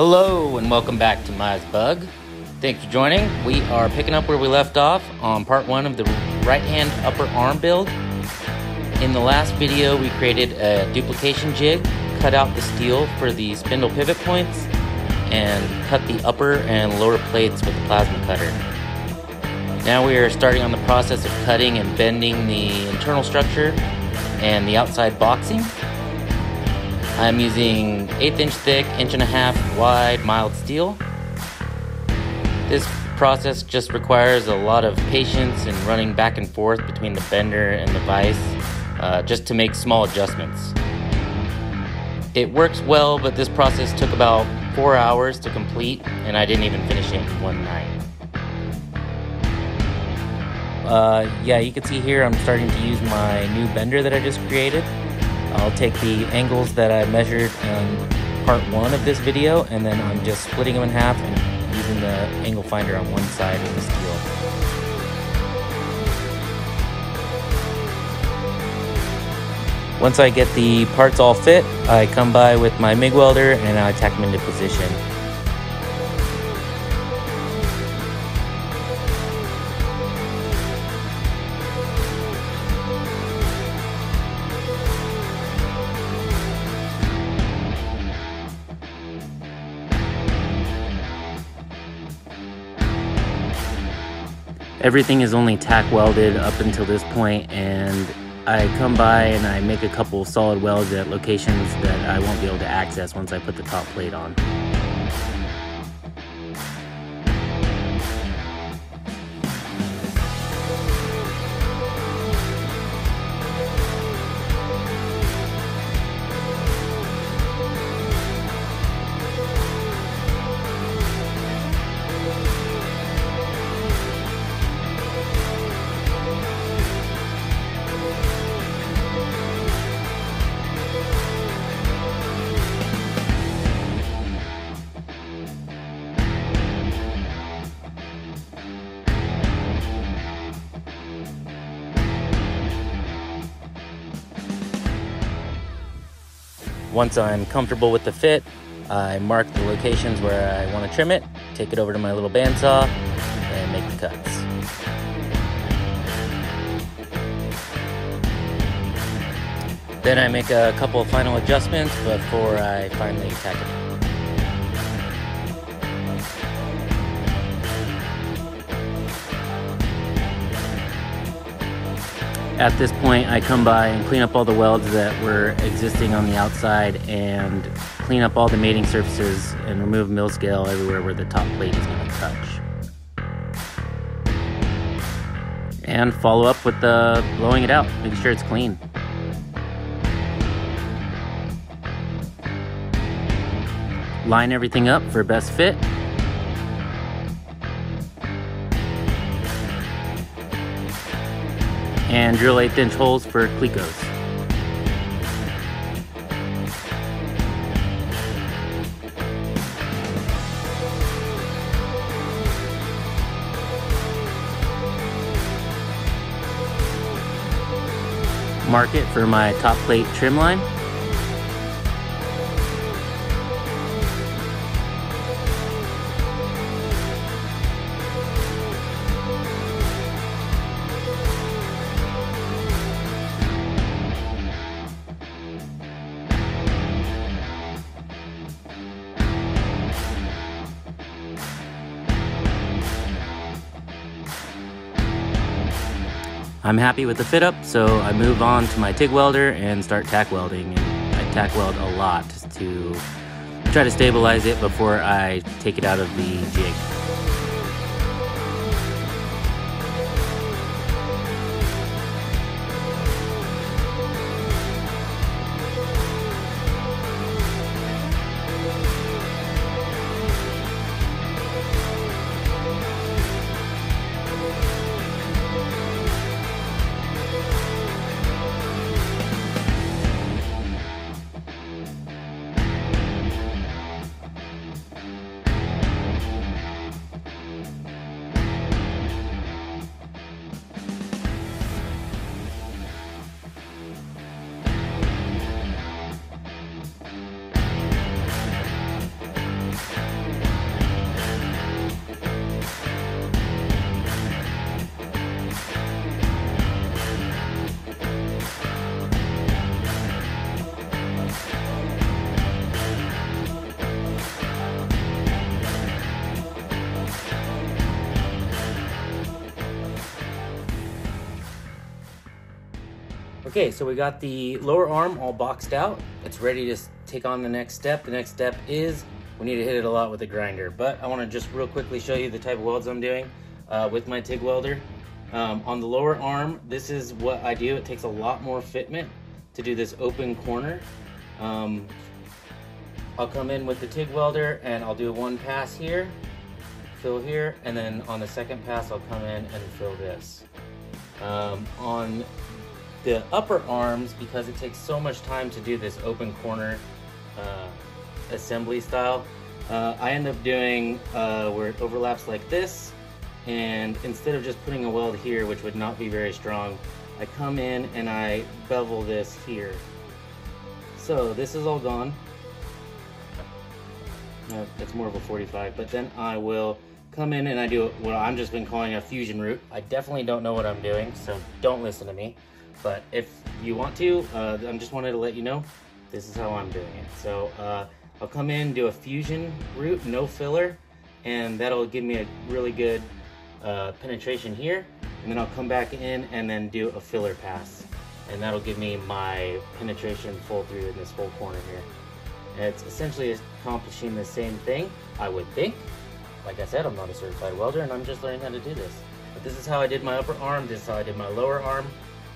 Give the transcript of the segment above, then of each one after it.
Hello and welcome back to Mize Bug. Thanks for joining. We are picking up where we left off on part 1 of the right hand upper arm build. In the last video we created a duplication jig, cut out the steel for the spindle pivot points, and cut the upper and lower plates with the plasma cutter. Now we are starting on the process of cutting and bending the internal structure and the outside boxing. I'm using 1/8 inch thick, 1.5 inch wide mild steel. This process just requires a lot of patience and running back and forth between the bender and the vise just to make small adjustments. It works well, but this process took about 4 hours to complete, and I didn't even finish it in one night. Yeah, you can see here I'm starting to use my new bender that I just created. I'll take the angles that I measured in part 1 of this video, and then I'm just splitting them in half and using the angle finder on one side of the steel. Once I get the parts all fit, I come by with my MIG welder and I tack them into position. Everything is only tack welded up until this point, and I come by and I make a couple solid welds at locations that I won't be able to access once I put the top plate on. Once I'm comfortable with the fit, I mark the locations where I want to trim it, take it over to my little bandsaw, and make the cuts. Then I make a couple of final adjustments before I finally tack it in. At this point, I come by and clean up all the welds that were existing on the outside and clean up all the mating surfaces and remove mill scale everywhere where the top plate is going to touch. And follow up with blowing it out, making sure it's clean. Line everything up for best fit. And drill 1/8 inch holes for clecos. Mark it for my top plate trim line. I'm happy with the fit up, so I move on to my TIG welder and start tack welding. And I tack weld a lot to try to stabilize it before I take it out of the jig. Okay, so we got the lower arm all boxed out. It's ready to take on the next step. The next step is we need to hit it a lot with a grinder. But I want to just real quickly show you the type of welds I'm doing with my TIG welder. On the lower arm, this is what I do. It takes a lot more fitment to do this open corner. I'll come in with the TIG welder and I'll do one pass here, fill here, and then on the second pass I'll come in and fill this. On the upper arms, because it takes so much time to do this open corner assembly style, I end up doing where it overlaps like this, and instead of just putting a weld here, which would not be very strong, I come in and I bevel this here. So this is all gone. It's more of a 45, but then I will come in and I do what I've just been calling a fusion root. I definitely don't know what I'm doing, so don't listen to me. But if you want to, I just wanted to let you know, this is how I'm doing it. So I'll come in, do a fusion root, no filler, and that'll give me a really good penetration here. And then I'll come back in and then do a filler pass. And that'll give me my penetration full through in this whole corner here. And it's essentially accomplishing the same thing, I would think. Like I said, I'm not a certified welder and I'm just learning how to do this. But this is how I did my upper arm, this is how I did my lower arm.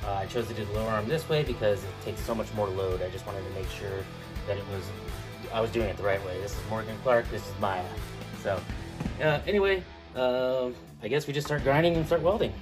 I chose to do the lower arm this way because it takes so much more load. I just wanted to make sure that I was doing it the right way. This is Morgan Clark, this is Maya. So anyway, I guess we just start grinding and start welding.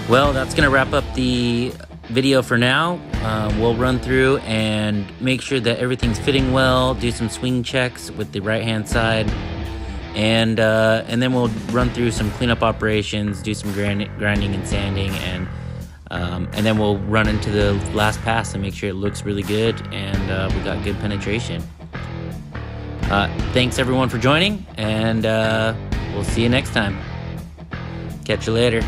Well, that's going to wrap up the video for now. We'll run through and make sure that everything's fitting well, do some swing checks with the right hand side, and then we'll run through some cleanup operations, do some grinding and sanding, and then we'll run into the last pass and make sure it looks really good and we got good penetration. Thanks everyone for joining, and we'll see you next time. Catch you later.